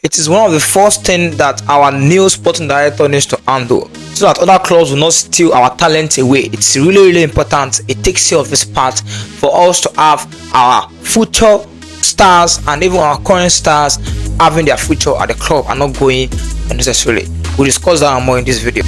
it is one of the first things that our new sporting director needs to handle, so that other clubs will not steal our talent away. It's really important. It takes care of this part for us to have our future stars and even our current stars having their future at the club and not going unnecessarily. We'll discuss that more in this video.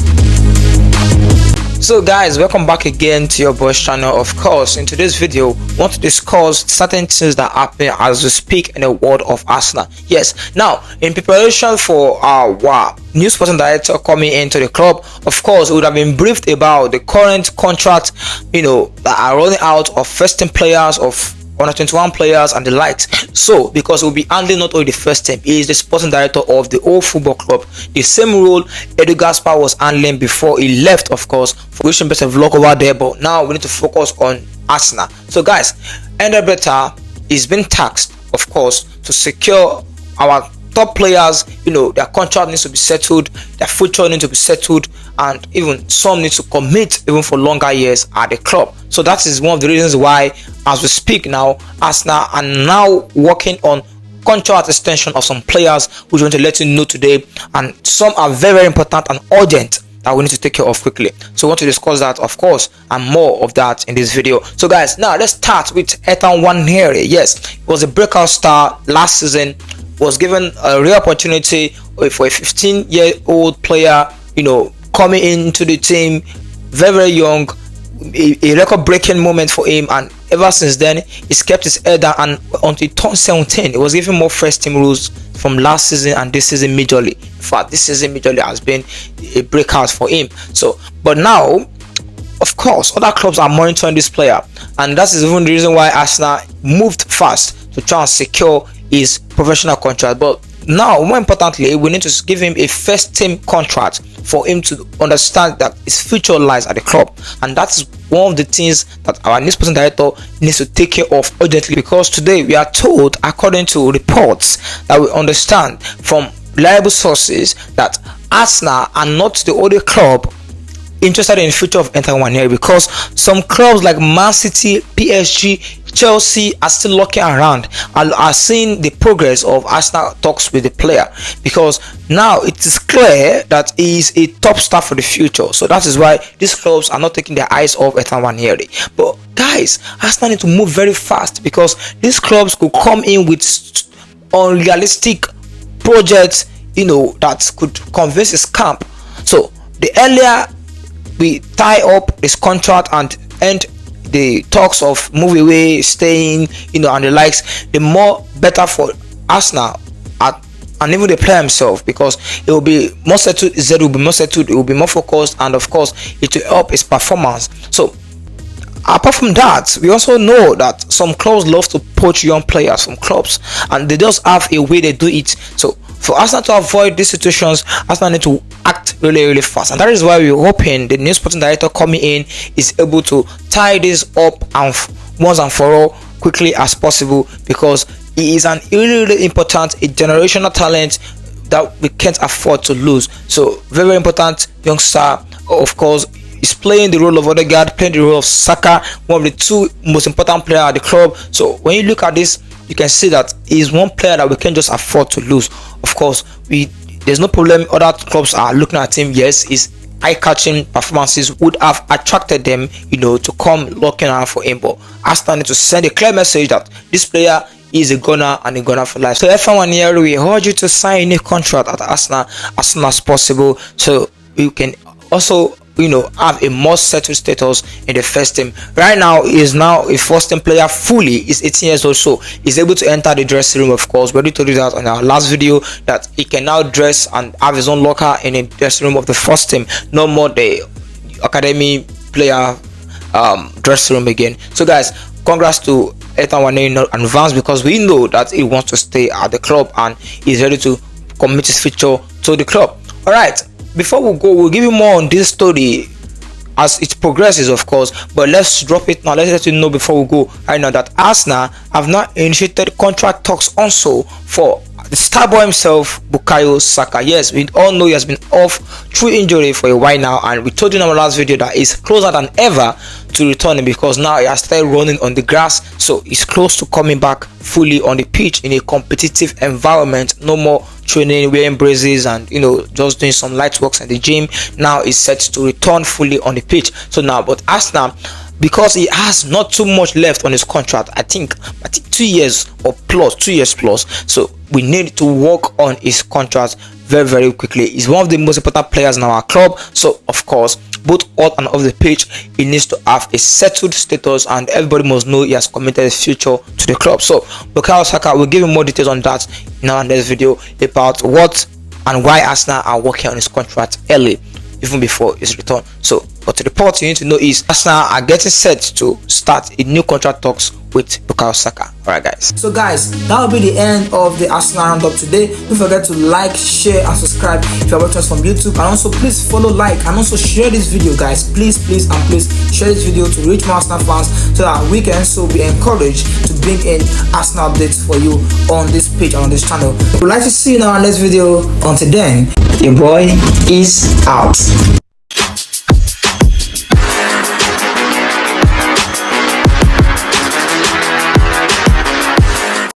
So guys, welcome back again to your boys channel. Of course, in today's video we want to discuss certain things that happen as we speak in the world of Arsenal. Yes, now in preparation for our new sporting director coming into the club, of course we would have been briefed about the current contract, that are running out of first team players, of under 21 players and the likes. So because we'll be handling not only the first team, he is the sporting director of the whole football club, the same role Edu Gaspar was handling before he left, of course, for wishing best of luck over there. But now we need to focus on Arsenal. So guys, Enderbeta is being tasked, of course, to secure our top players. Their contract needs to be settled, their future needs to be settled, and even some need to commit even for longer years at the club. So that is one of the reasons why, as we speak now, Arsenal are now working on contract extension of some players, which we want to let you know today, and some are very important and urgent that we need to take care of quickly. So we want to discuss that, of course, and more of that in this video. So guys, now let's start with Nwanieri. Yes, he was a breakout star last season, was given a real opportunity for a 15-year-old player, coming into the team very young, a record-breaking moment for him, and ever since then he's kept his head down, and until he turned 17 he was given more first team rules from last season and this season majorly. In fact, this season majorly has been a breakout for him. So but now, of course, other clubs are monitoring this player, and that is even the reason why Arsenal moved fast to try and secure his professional contract. But now, more importantly, we need to give him a first team contract for him to understand that his future lies at the club, and that's one of the things that our new sporting director needs to take care of urgently. Because today we are told, according to reports that we understand from reliable sources, that Arsenal are not the only club interested in the future of Nwanieri, because some clubs like Man City, PSG, Chelsea are still looking around and are seeing the progress of Arsenal talks with the player, because now it is clear that he is a top star for the future. So that is why these clubs are not taking their eyes off Nwanieri. But guys, Arsenal need to move very fast, because these clubs could come in with unrealistic projects, that could convince his camp. So the earlier we tie up his contract and end the talks of move away, staying, and the likes, the more better for Arsenal and even the player himself, because it will be more settled. Zed will be more settled, it will be more focused, and of course it will help his performance. So apart from that, we also know that some clubs love to poach young players from clubs, and they just have a way they do it. So for Arsenal to avoid these situations, Arsenal need to act really fast, and that is why we're hoping the new sporting director coming in is able to tie this up and once and for all quickly as possible, because he is an really important, a generational talent that we can't afford to lose. So very important youngster, of course. Is playing the role of Odegaard, playing the role of Saka, one of the two most important players at the club. So when you look at this, you can see that he is one player that we can't just afford to lose. Of course, there's no problem. Other clubs are looking at him. Yes, his eye-catching performances would have attracted them, to come looking out for him. But Arsenal need to send a clear message that this player is a gunner and a gunner for life. So Nwanieri, we urge you to sign a new contract at Arsenal as soon as possible, so you can also have a more settled status in the first team. Right now he is now a first team player fully. He's 18 years old, so he's able to enter the dressing room. Of course, we already told you that on our last video, that he can now dress and have his own locker in the dressing room of the first team, no more the academy player dressing room again. So guys, congrats to Nwanieri in advance, because we know that he wants to stay at the club and he's ready to commit his future to the club. All right, before we go, we'll give you more on this story as it progresses, of course, but let's drop it now. Let's let you know before we go right now that Arsenal have now initiated contract talks also for the star boy himself, Bukayo Saka. Yes, we all know he has been off through injury for a while now, and we told you in our last video that he's closer than ever to returning, because now he has started running on the grass, so he's close to coming back fully on the pitch in a competitive environment. No more training, wearing braces, and just doing some light works in the gym. Now is set to return fully on the pitch. So now, but Arsenal, because he has not too much left on his contract, I think 2 years plus. So we need to work on his contract very, very quickly. He's one of the most important players in our club. So of course, both on and off the pitch, he needs to have a settled status, and everybody must know he has committed his future to the club. So Bukayo Saka, will give you more details on that in our next video about what and why Arsenal are working on his contract early, even before his return. So, but the report you need to know is Arsenal are getting set to start a new contract talks with Bukayo Saka. Alright guys, so guys, that will be the end of the Arsenal roundup today. Don't forget to like, share and subscribe if you are watching us from YouTube, and also please follow, like, and also share this video, guys. Please share this video to reach more Arsenal fans, so that we can also be encouraged to bring in Arsenal updates for you on this page and on this channel. We'd like to see you in our next video. Until then, your boy is out.